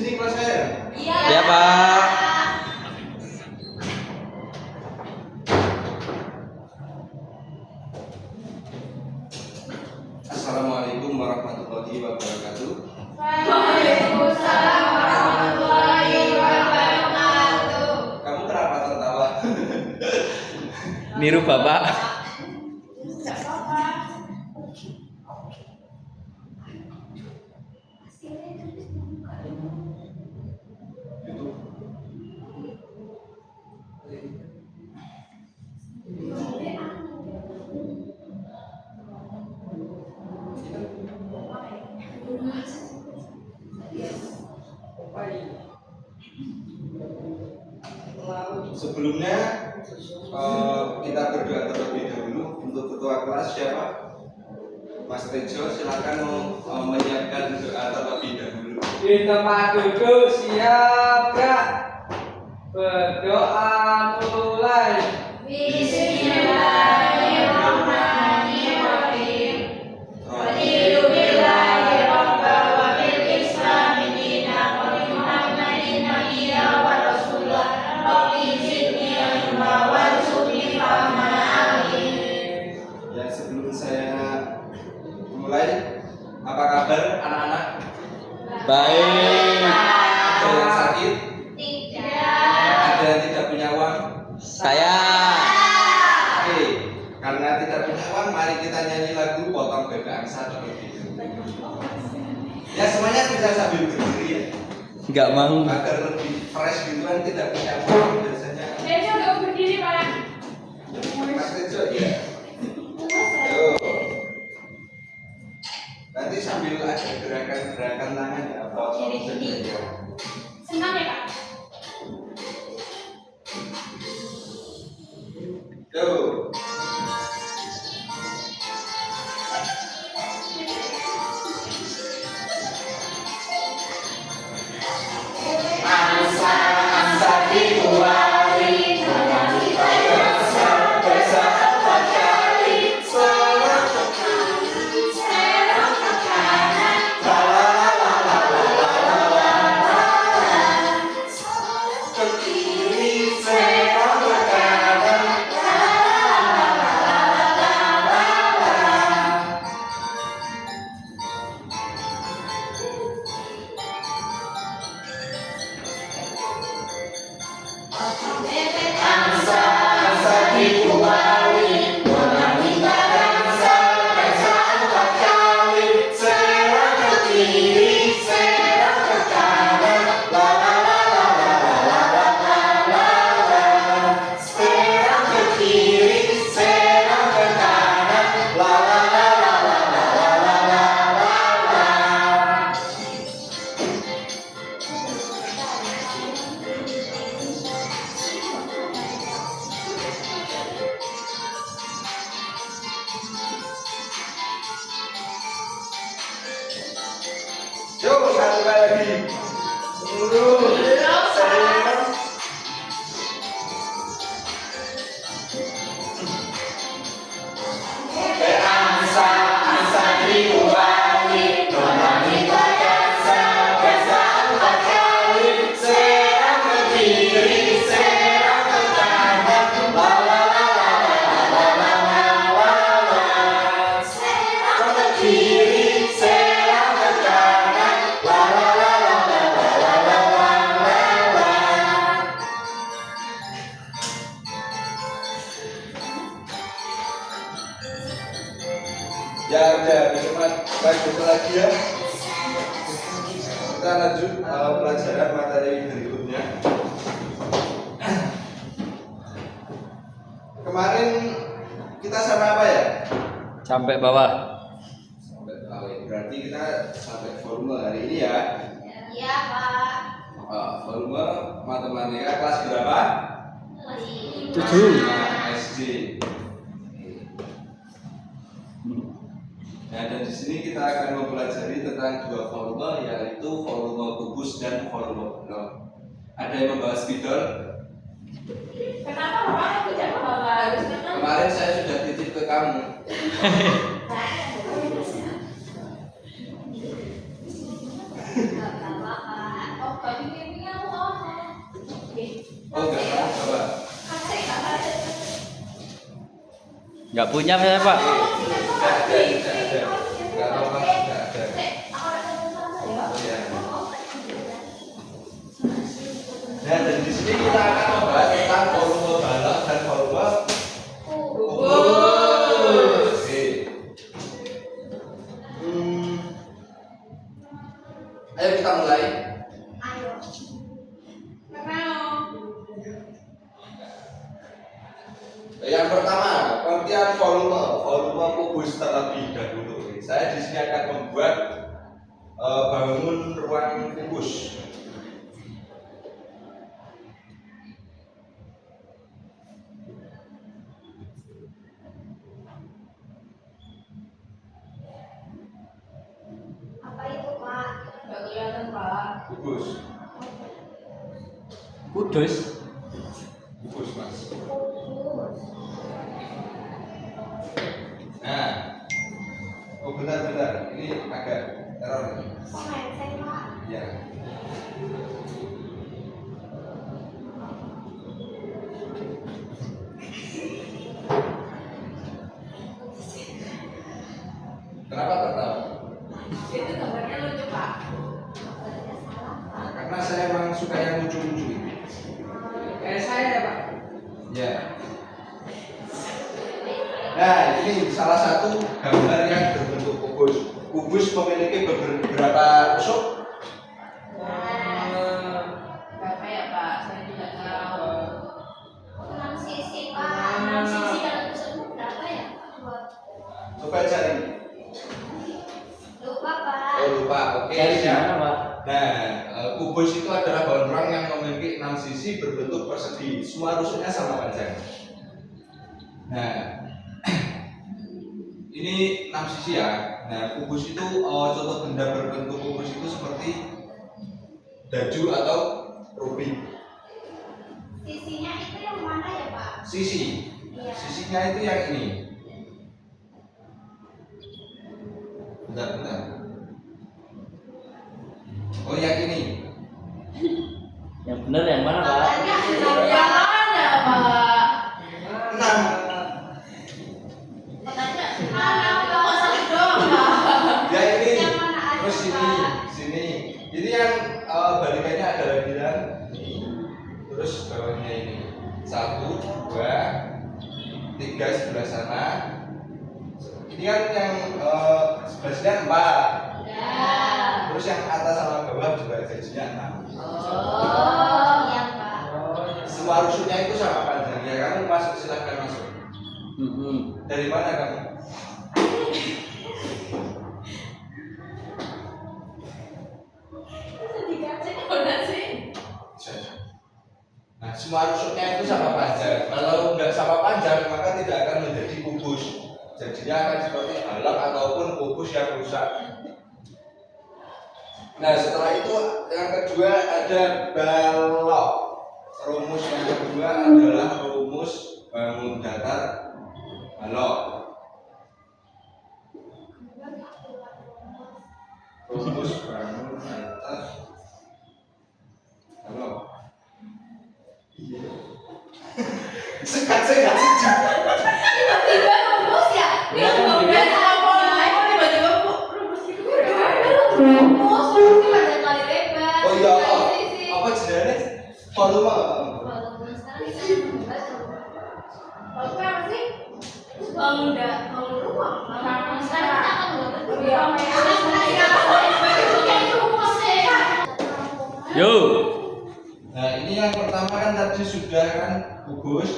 sini kelas saya? Iya. Ya, Pak. Assalamualaikum warahmatullahi wabarakatuh. Waalaikumsalam warahmatullahi wabarakatuh. Kamu kenapa tertawa? Niru Bapak. Sebelumnya kita berdoa terlebih dahulu untuk ketua kelas siapa? Mas Tejo, silakan menyiapkan doa terlebih dahulu. Di tempat duduk siap Kak. Berdoa mulai. Bismillahirrahmanirrahim. Walhamdulillahi rabbil wa bil islami dinan wa bi Muhammadin nabiyyan wa rasulah. Rabbi zidni ilma warzuqni fahman alim. Ya, sebelum saya mulai, apa kabar anak-anak? Baik. Ada yang sakit? Tidak. Ada yang tidak punya uang? Saya. Oke, karena tidak punya uang, mari kita nyanyi lagu Potong Bebek Angsa terlebih dahulu. Ya, semuanya bisa sambil berdiri ya, Enggak mau. agar lebih fresh gitu kan. Tidak punya uang biasanya. Besok nggak berdiri Pak. Mas Tejo ya. Tuh. Nanti sambil ada gerakan-gerakan tangan ya, potong bebek ya. Senang ya Pak? Tuh. Yuk, satu kali lagi. Ya udah, besok lagi ya. Kita lanjut pelajaran materi berikutnya. Kemarin kita sampai apa ya? Sampai bawah. Sampai bawah. Berarti kita sampai volume hari ini ya. Iya Pak. Volume matematika kelas berapa? 7. SD. Nah, dan di sini kita akan mempelajari tentang dua volume, yaitu volume kubus dan volume blok. Ada yang membawa spidol? Kenapa Bapak tidak membawa? Kemarin saya sudah titip ke kamu. Nggak punya saya Pak. Tidak ada. Nggak tahu mas, tidak ada. Ya. Nah, dan di sini kita akan membahas tentang volume balok dan volume kubus. Oke. Ayo kita mulai. Yang pertama, pengertian volume kubus terlebih dahulu. Saya di sini akan membuat bangun ruang kubus. Apa itu, Pak? Nggak kelihatan, Pak. Kubus, Kudus. kubus mas. Nah, oh bentar, ini agak teror nih. Kok handset, Pak? Ya. Kenapa tertawa? Itu gambarnya lucu, Pak. Nah, karena saya emang suka yang lucu-lucu ini. Saya ya Pak. Ya. Nah, ini salah satu gambar yang berbentuk kubus. Kubus memiliki beberapa usuk. Berapa ya, Pak? Saya tidak tahu. 6 sisi, Pak. 6 sisi kalau tersebut berapa ya, Pak? Coba cari. Lupa, Pak. Oh lupa. Oke. Cari di siap. mana Pak? Nah, kubus itu adalah bangun ruang yang memiliki 6 sisi berbentuk persegi. Semua rusuknya sama panjang. Nah, ini 6 sisi ya. Nah, kubus itu contoh benda berbentuk kubus itu seperti daju atau rubik. Sisinya itu yang mana ya, Pak? Sisi. Iya. Sisinya itu yang ini. Bentar. Oh, yang ini. Yang benar yang mana Pak? Makanya yang mana, Pak? 6. Katanya mana, Pak? Kok satu doang, Pak? Ya ini. Yang mana aja, Terus Pak? sini. Ini yang balikannya adalah bilang ini. Terus bawahnya ini. 1, 2, 3 sebelah sana. Ini kan yang sebelah sini 4. Ya. Terus yang atas sama bawah juga jadinya 6. Oh, iya, Pak. Semua rusuknya itu sama panjangnya. Kamu masuk, silahkan masuk. Dari mana kamu? Nah, semua rusuknya itu sama panjang. Kalau nggak sama panjang, maka tidak akan menjadi kubus. Jadinya akan seperti balok ataupun kubus yang rusak. Nah, setelah itu yang kedua ada balok. Rumus yang kedua adalah rumus bangun datar balok. Rumus bangun datar balok. Sekat Tiba-tiba rumus ya? Iya, kan, Kemudian apa? Tiba-tiba rumus itu rumus pada kali lebar. Oh iya, Sisi. apa jenenge? Volume. Volume sekarang kita membahas volume apa sih? Bangun ruang. Sekarang kita akan membahas Yuk. Nah, ini yang pertama kan tadi sudah kan kubus.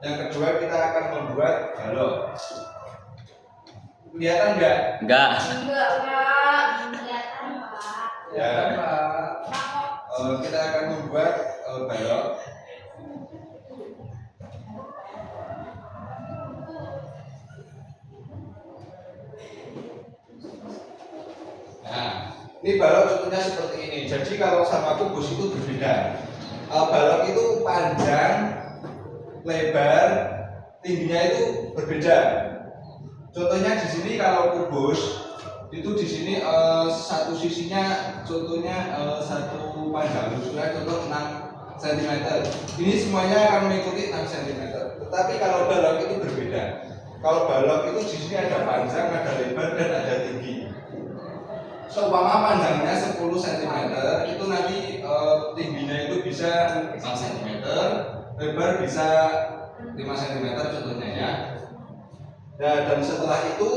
Yang kedua kita akan membuat balok. Kelihatan nggak? Enggak. Enggak, Pak. Kelihatan, Pak. Ya. Pak. Kita akan membuat balok. Nah, ini balok contohnya seperti ini. Jadi kalau sama kubus itu berbeda. Balok itu panjang, lebar, tingginya itu berbeda. Contohnya di sini kalau kubus itu di sini satu sisinya contohnya satu panjang lusurnya contoh 6 cm. Ini semuanya akan mengikuti 6 cm. Tetapi kalau balok itu berbeda. Kalau balok itu di sini ada panjang, ada lebar, dan ada tinggi. Seumpama panjangnya 10 cm, itu nanti tingginya itu bisa 6 cm, lebar bisa 5 cm contohnya ya. Nah, dan setelah itu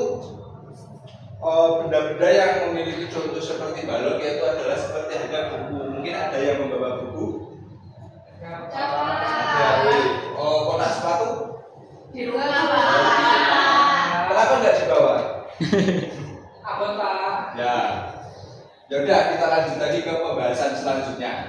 benda-benda yang memiliki contoh seperti balok yaitu adalah seperti ada buku. Mungkin ada yang membawa buku. Ada. Kotak sepatu? Di rumah. Kenapa nggak dibawa? Abot Pak. Ya. Ya udah, kita lanjut lagi ke pembahasan selanjutnya.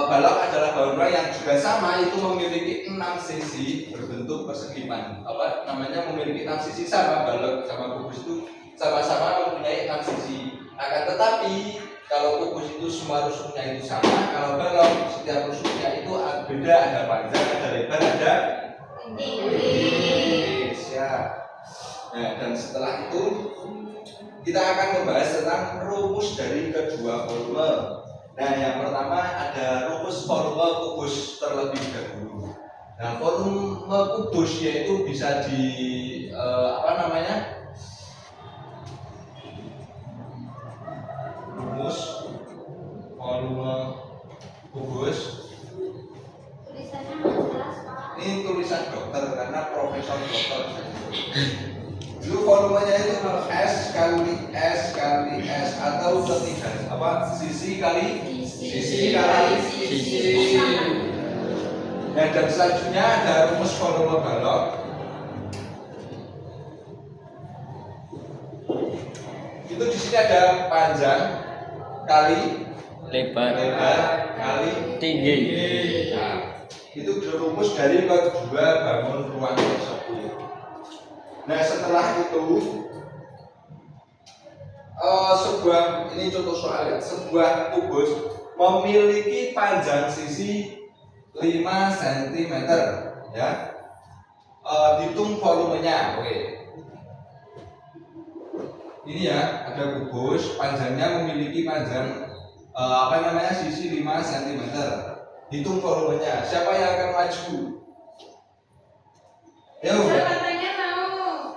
Balok adalah bangunan yang juga sama, itu memiliki 6 sisi berbentuk persegi memiliki 6 sisi sama. Balok sama kubus itu sama-sama mempunyai 6 sisi. Akan tetapi kalau kubus itu semua rusuknya itu sama, kalau balok setiap rusuknya itu beda, ada panjang, ada lebar, ada tinggi. Siap. Nah, dan setelah itu kita akan membahas tentang rumus dari kedua volume. Nah, yang pertama ada rumus volume kubus terlebih dahulu. Nah, volume kubus yaitu bisa di rumus volume kubus. Tulisannya nggak jelas, Pak. Ini tulisan dokter karena profesor dokter. Dulu volumenya itu S kali S kali S atau ketiga sisi kali sisi kali sisi. Nah, dan selanjutnya ada rumus volume balok. Itu di sini ada panjang kali Lebar. kali Tinggi. Nah, itu rumus dari kedua bangun ruang tersebut. Nah, setelah itu ini contoh soal ya. Sebuah kubus memiliki panjang sisi 5 cm ya. Hitung volumenya. Oke. Ini ya, ada kubus panjangnya memiliki panjang sisi 5 cm. Hitung volumenya. Siapa yang akan maju? Ya, Katanya mau.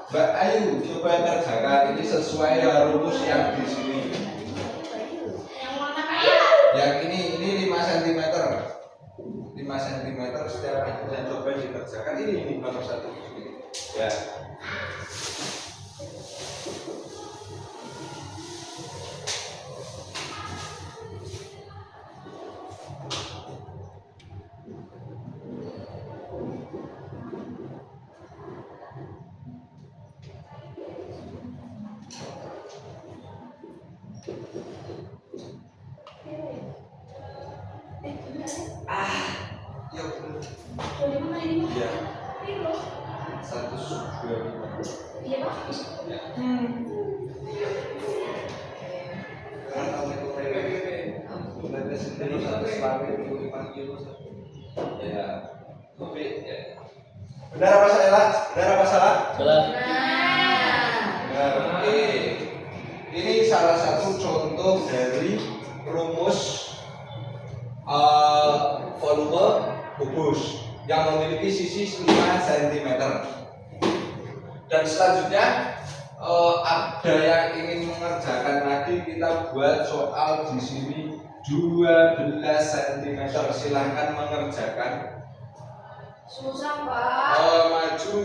Mbak Ayu, coba kerjakan ini sesuai rumus yang di sini. Yang mana kayak? Yang ini 5 cm. 5 cm setiap dan coba dikerjakan ini nomor 1 di sini. Ya. Ya benar. Iya. 125. Iya, Pak. Ya. Karena kamu itu PPP sendiri 125 kilo. Ya. Tapi ya. Benar apa salah? Benar apa salah? Salah. Benar. Oke. Ini salah satu contoh dari rumus volume kubus yang memiliki sisi 5 cm. Dan selanjutnya ada yang ingin mengerjakan lagi, kita buat soal di sini 12 cm. Silahkan mengerjakan. Susah, Pak. Maju.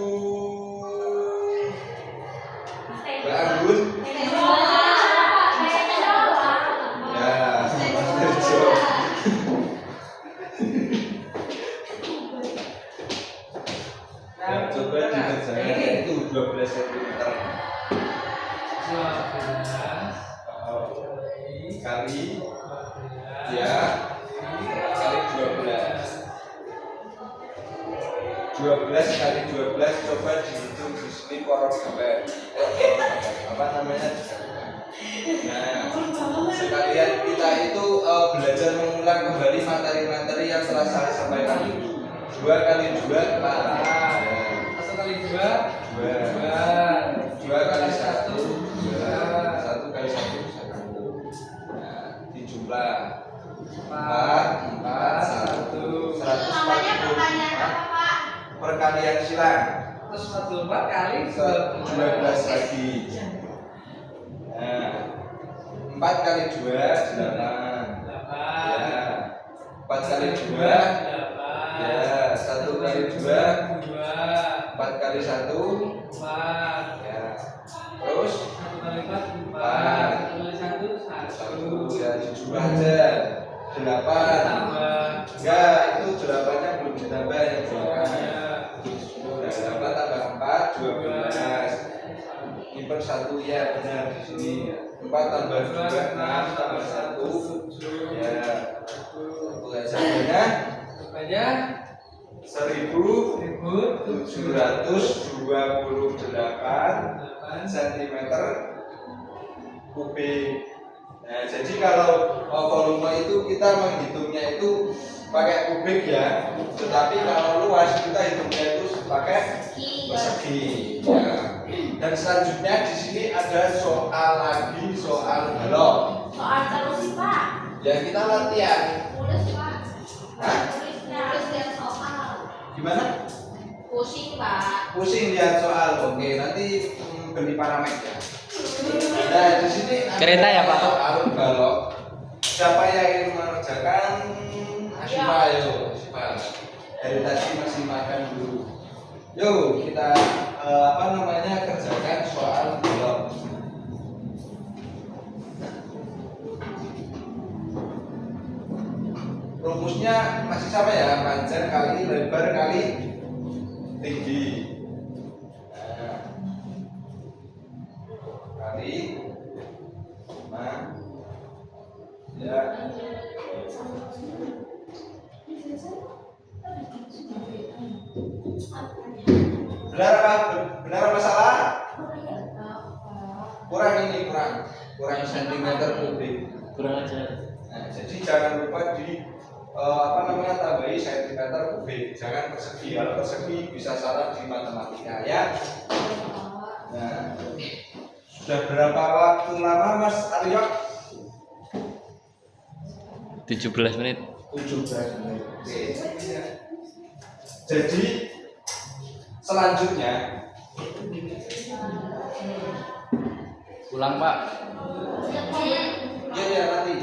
Mbak Anggun. Ya, Mas Tejo. Ya, coba dikerjakan itu 12 cm. 12 Kali ya kali 12 kali 12 coba dihitung di sini koron gambar. Nah, sekalian kita itu belajar mengulang kembali materi-materi yang telah saya sampaikan. 2 kali 2 4. 1 kali 2 2 kali 1 1 kali 1 1. Nah, dijumlah 4 1 Namanya pertanyaan apa, Pak? perkalian silang. 144 kali 12 lagi. Nah, 4 kali 2 8. 8. Ya. 4 kali 2 ya, 1 kali 2 4 kali 1 4. ya. Terus 1 kali 4 4. 1 kali 1 1. ya dijumlah aja 8. Enggak, itu 8-nya belum ditambah ya, belakang. 8 tambah 4 12. Nyimpen 1 ya, benar di sini. 4 tambah 2 6 tambah 1 ya. Tulisannya Banyak 1728 cm kubik. Nah, jadi kalau volume itu kita menghitungnya itu pakai kubik ya, tetapi kalau luas kita hitungnya itu pakai persegi. Ya. Dan selanjutnya di sini ada soal lagi, soal balok. Soal terus sih Pak. Ya kita latihan. Tulis Pak. Hah? Tulis lihat soal. Gimana? Pusing Pak. Pusing lihat soal. Oke, nanti beli parameter ya. Nah, di sini ada Kereta ya, Pak? soal balok. Siapa yang ingin mengerjakan? Asyifa, ayo. Asyifa. Dari tadi masih makan dulu. Yuk kita kerjakan soal balok. Rumusnya masih sama ya, panjang kali lebar kali tinggi. Nah, kali 5 ya. Benar apa salah? Kurang sentimeter kubik. Kurang ajar. Nah, jadi jangan lupa di tambahi sentimeter kubik, jangan persegi. Kalau persegi bisa salah di matematika ya. Nah, sudah berapa waktu lama Mas Aryo? 17 menit. 17 menit. Oke. Jadi selanjutnya Ulang, Pak. ya nanti.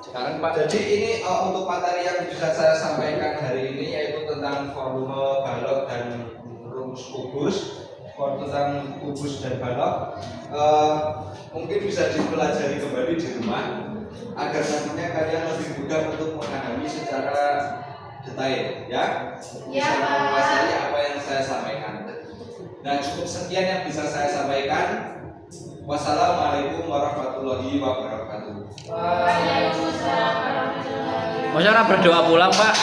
Sekarang, Pak. Jadi ini untuk materi yang bisa saya sampaikan hari ini yaitu tentang volume balok dan rumus kubus, tentang kubus dan balok. Mungkin bisa dipelajari kembali di rumah agar nantinya kalian lebih mudah untuk memahami secara detail, ya. Ya, Bisa Pak. menguasai apa yang saya sampaikan. Nah, cukup sekian yang bisa saya sampaikan. Wassalamualaikum warahmatullahi wabarakatuh. Waalaikumsalam warahmatullahi wabarakatuh. Masa orang berdoa pulang, Pak?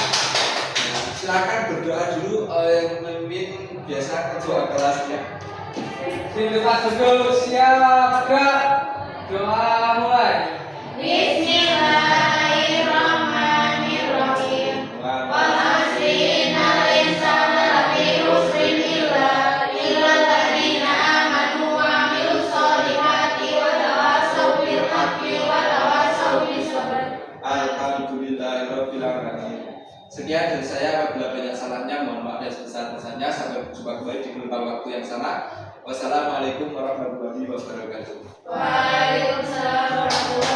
Silakan berdoa dulu, yang memimpin biasa ketua kelasnya. Silakan duduk, siap, gerak. Doa mulai. Bismillahirrahmanirrahim. Wal asri innal insana lafi khusrin illa alladziina aamanu wa 'amilus sholihati wa tawassaw bil haqqi wa tawassaw bis sabr. Alhamdulillahirabbil alamin. Sekian dari saya, apabila banyak salahnya mohon maaf yang sebesar-besarnya. Sampai berjumpa kembali di gelombang waktu yang sama. Wassalamualaikum warahmatullahi wabarakatuh. Waalaikumsalam warahmatullahi